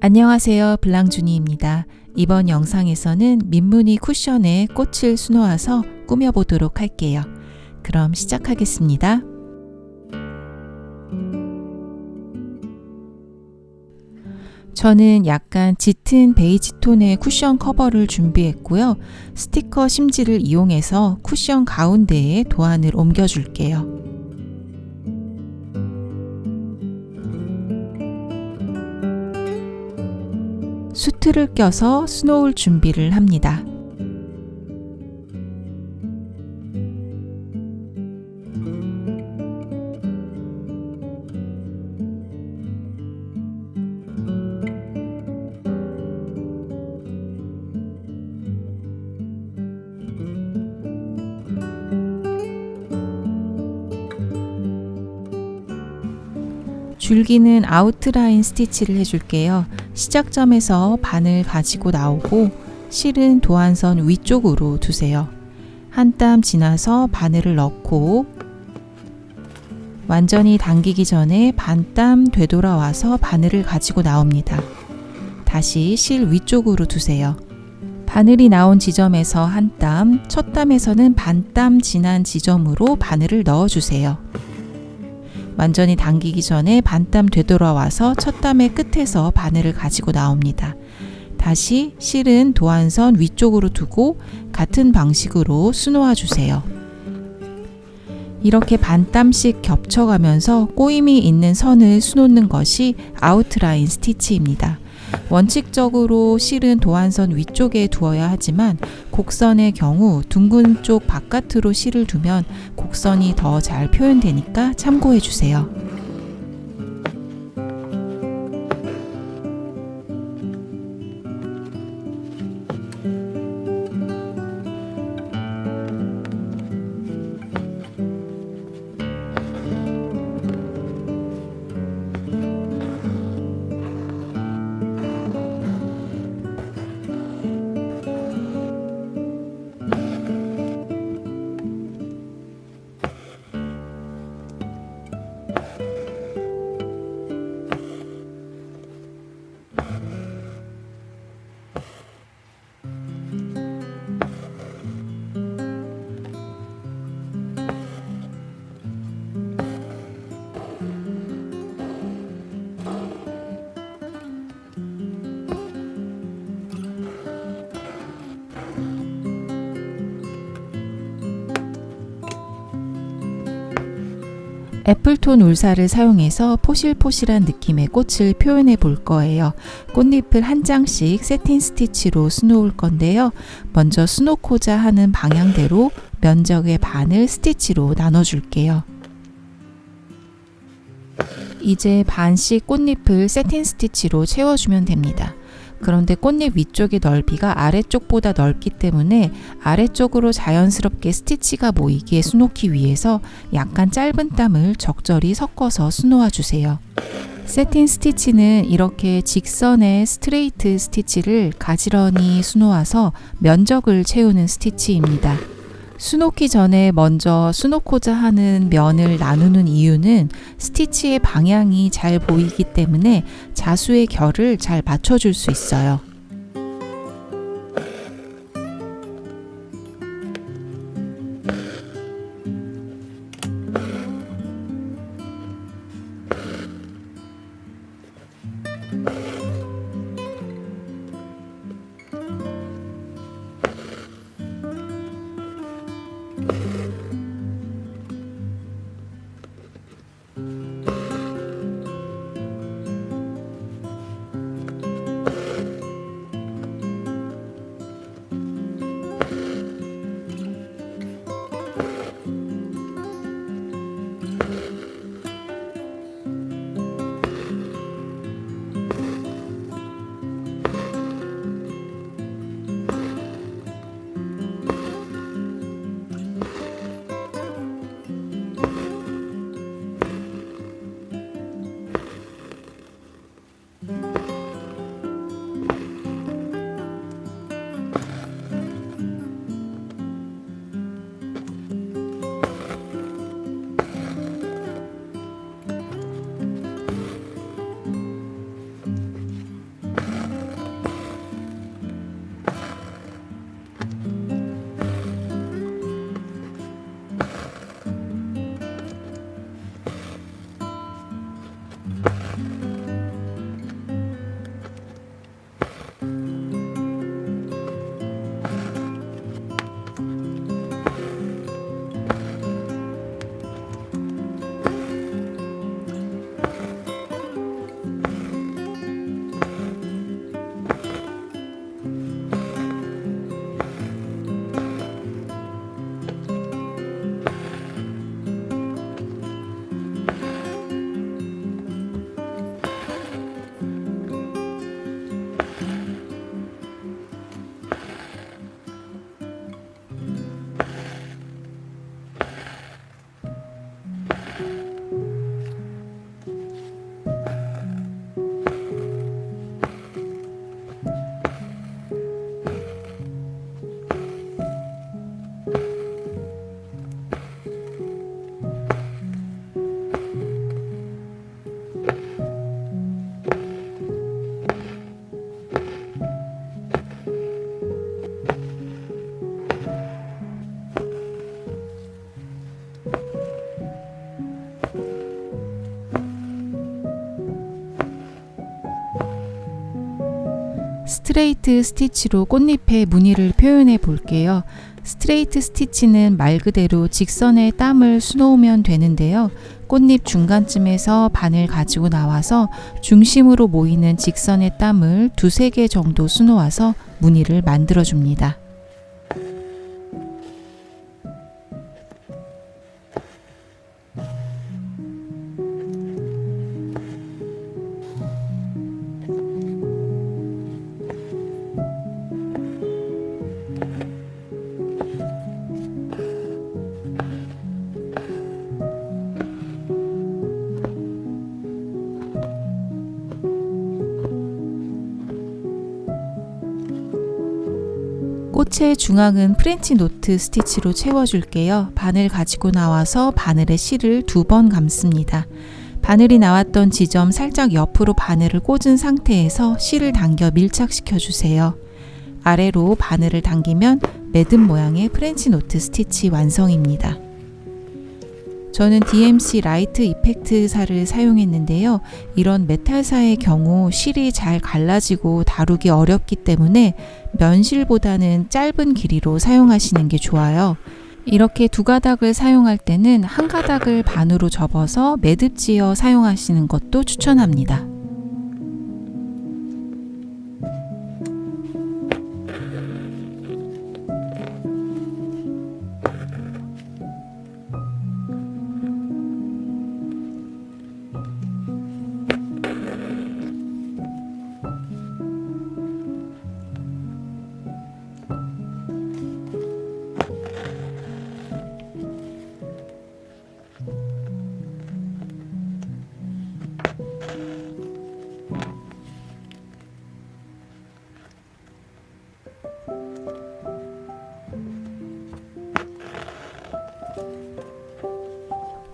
안녕하세요. 블랑주니입니다. 이번 영상에서는 민무늬 쿠션에 꽃을 수놓아서 꾸며보도록 할게요. 그럼 시작하겠습니다. 저는 약간 짙은 베이지 톤의 쿠션 커버를 준비했고요. 스티커 심지를 이용해서 쿠션 가운데에 도안을 옮겨줄게요. 수트를 껴서 수놓을 준비를 합니다. 줄기는 아웃라인 스티치를 해줄게요. 시작점에서 반을 가지고 나오고 실은 도안선 위쪽으로 두세요. 한 땀 지나서 바늘을 넣고 완전히 당기기 전에 반 땀 되돌아와서 바늘을 가지고 나옵니다. 다시 실 위쪽으로 두세요. 바늘이 나온 지점에서 한 땀, 첫 땀에서는 반 땀 지난 지점으로 바늘을 넣어주세요. 완전히 당기기 전에 반땀 되돌아와서 첫 땀의 끝에서 바늘을 가지고 나옵니다. 다시 실은 도안선 위쪽으로 두고 같은 방식으로 수놓아 주세요. 이렇게 반땀씩 겹쳐가면서 꼬임이 있는 선을 수놓는 것이 아웃라인 스티치입니다. 원칙적으로 실은 도안선 위쪽에 두어야 하지만 곡선의 경우 둥근 쪽 바깥으로 실을 두면 곡선이 더 잘 표현되니까 참고해 주세요. 애플톤 울사를 사용해서 포실포실한 느낌의 꽃을 표현해 볼 거예요. 꽃잎을 한 장씩 세틴 스티치로 수놓을 건데요. 먼저 수놓고자 하는 방향대로 면적의 반을 스티치로 나눠줄게요. 이제 반씩 꽃잎을 세틴 스티치로 채워주면 됩니다. 그런데 꽃잎 위쪽의 넓이가 아래쪽보다 넓기 때문에 아래쪽으로 자연스럽게 스티치가 모이게 수놓기 위해서 약간 짧은 땀을 적절히 섞어서 수놓아 주세요. 세틴 스티치는 이렇게 직선의 스트레이트 스티치를 가지런히 수놓아서 면적을 채우는 스티치입니다. 수놓기 전에 먼저 수놓고자 하는 면을 나누는 이유는 스티치의 방향이 잘 보이기 때문에 자수의 결을 잘 맞춰줄 수 있어요. 스트레이트 스티치로 꽃잎의 무늬를 표현해 볼게요. 스트레이트 스티치는 말 그대로 직선의 땀을 수놓으면 되는데요. 꽃잎 중간쯤에서 반을 가지고 나와서 중심으로 모이는 직선의 땀을 두세 개 정도 수놓아서 무늬를 만들어 줍니다. 꽃의 중앙은 프렌치 노트 스티치로 채워줄게요. 바늘 가지고 나와서 바늘에 실을 2번 감습니다. 바늘이 나왔던 지점 살짝 옆으로 바늘을 꽂은 상태에서 실을 당겨 밀착시켜 주세요. 아래로 바늘을 당기면 매듭 모양의 프렌치 노트 스티치 완성입니다. 저는 DMC 라이트 이펙트사를 사용했는데요. 이런 메탈사의 경우 실이 잘 갈라지고 다루기 어렵기 때문에 면실보다는 짧은 길이로 사용하시는 게 좋아요. 이렇게 2가닥을 사용할 때는 1가닥을 반으로 접어서 매듭지어 사용하시는 것도 추천합니다.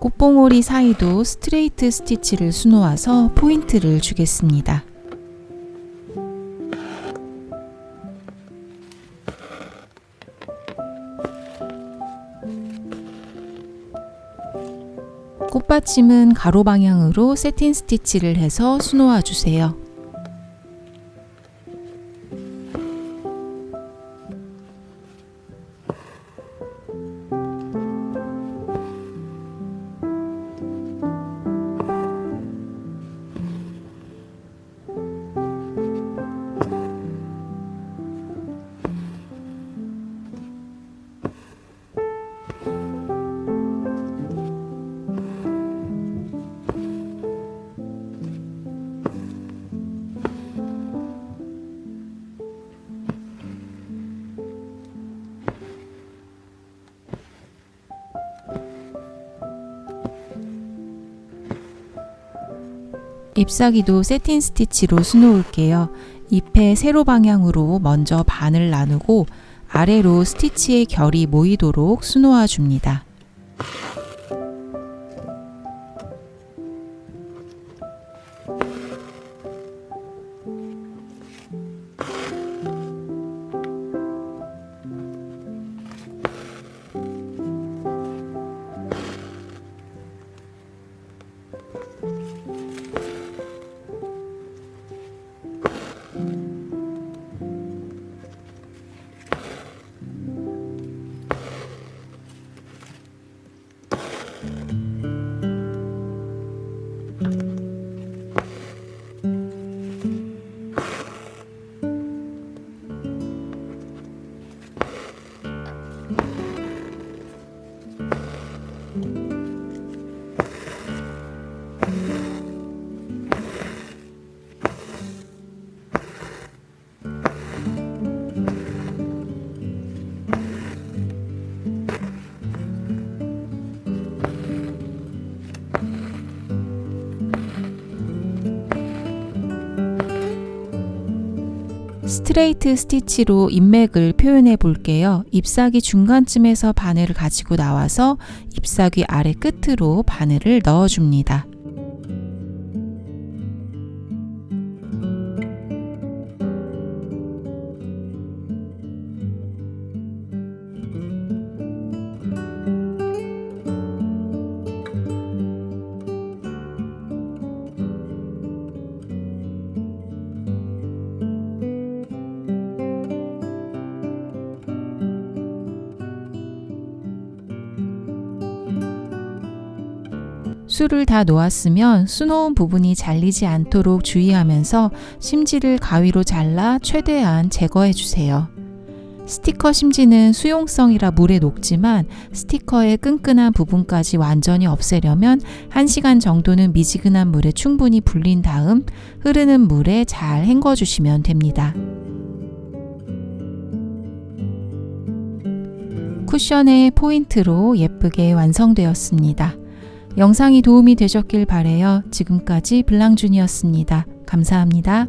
꽃봉오리 사이도 스트레이트 스티치를 수놓아서 포인트를 주겠습니다. 꽃받침은 가로 방향으로 세틴 스티치를 해서 수놓아 주세요. 잎사귀도 세틴 스티치로 수놓을게요. 잎의 세로 방향으로 먼저 반을 나누고 아래로 스티치의 결이 모이도록 수놓아 줍니다. 스트레이트 스티치로 잎맥을 표현해 볼게요. 잎사귀 중간쯤에서 바늘을 가지고 나와서 잎사귀 아래 끝으로 바늘을 넣어 줍니다. 붓술을 다 놓았으면 수놓은 부분이 잘리지 않도록 주의하면서 심지를 가위로 잘라 최대한 제거해 주세요. 스티커 심지는 수용성이라 물에 녹지만 스티커의 끈끈한 부분까지 완전히 없애려면 1시간 정도는 미지근한 물에 충분히 불린 다음 흐르는 물에 잘 헹궈 주시면 됩니다. 쿠션의 포인트로 예쁘게 완성되었습니다. 영상이 도움이 되셨길 바라요. 지금까지 블랑준이었습니다. 감사합니다.